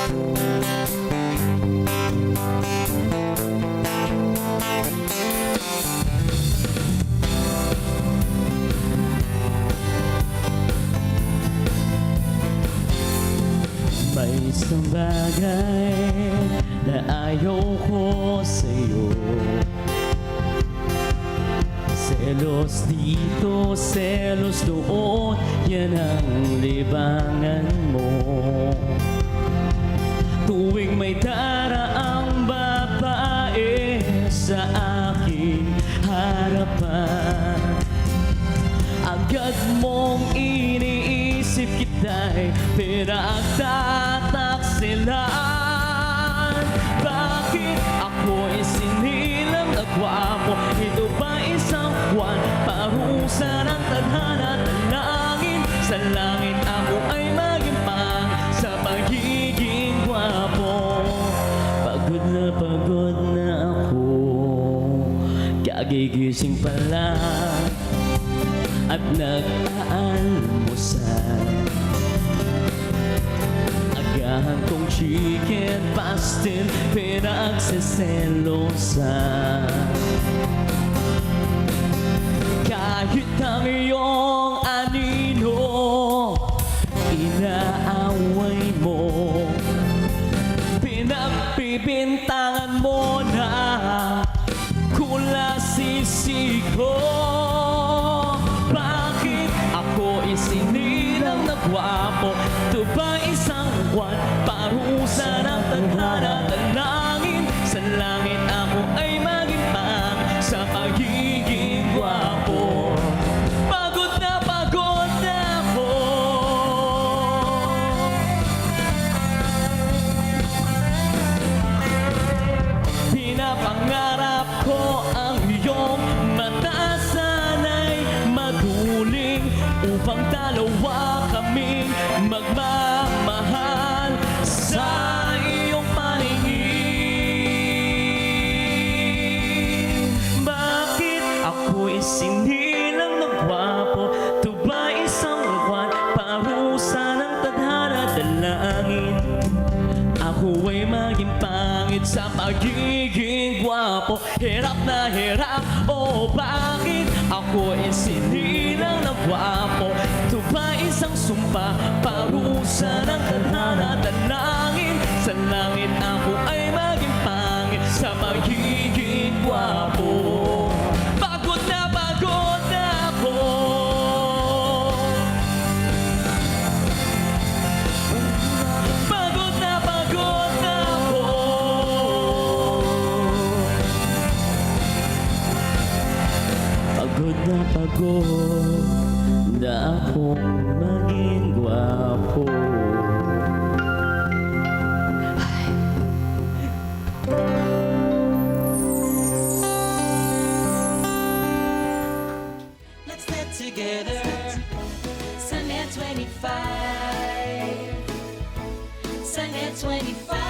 May isang bagay na ayaw ko sa'yo. Selos dito, selos doon, yan ang libangan mo. Tuwing may daraang babae sa aking harapan, agad mong iniisip kita'y pinagtataksilan. Bakit ako'y sinilang na gwapo? Ito ba isang buwan? Parusa ng tadhana at langit. Sa langit ako ay magimpang sa pagiging gwapo. Pagod na ako, kagigising pa lang at nag-aalmusal. Agahan kong chicken pastel, pinagsiselosan. Kahit ang iyong anino inaaway mo, pinagpipintangan mo na kulasisi ko. Bakit ako isinilang na gwapo? Ito ba isang buwan? Parusa ng tadhana at langit. Sa langit ako ay magimpang sa pagiging gwapo. Pagod na ako. Pinapangarap ko ang iyong mata, sana'y maduling upang dalawa kaming magmamahal sa iyong paningin. Bakit ako'y sinilang na gwapo? Ito ba isang buwan? Parusa ng tadhana at langit. Ako ay maging pangit sa pagiging gwapo. Hirap na hirap, oh bakit ako ay sinilang na gwapo? Ito ba isang sumpa? Parusa ng tadhana at langit. Sa langit ako ay maging pangit sa pagiging gwapo. Pagod na ako. Pagod na ako. Pagod na akong maging gwapo. Let's get together, Sunday 25. Sunday 25.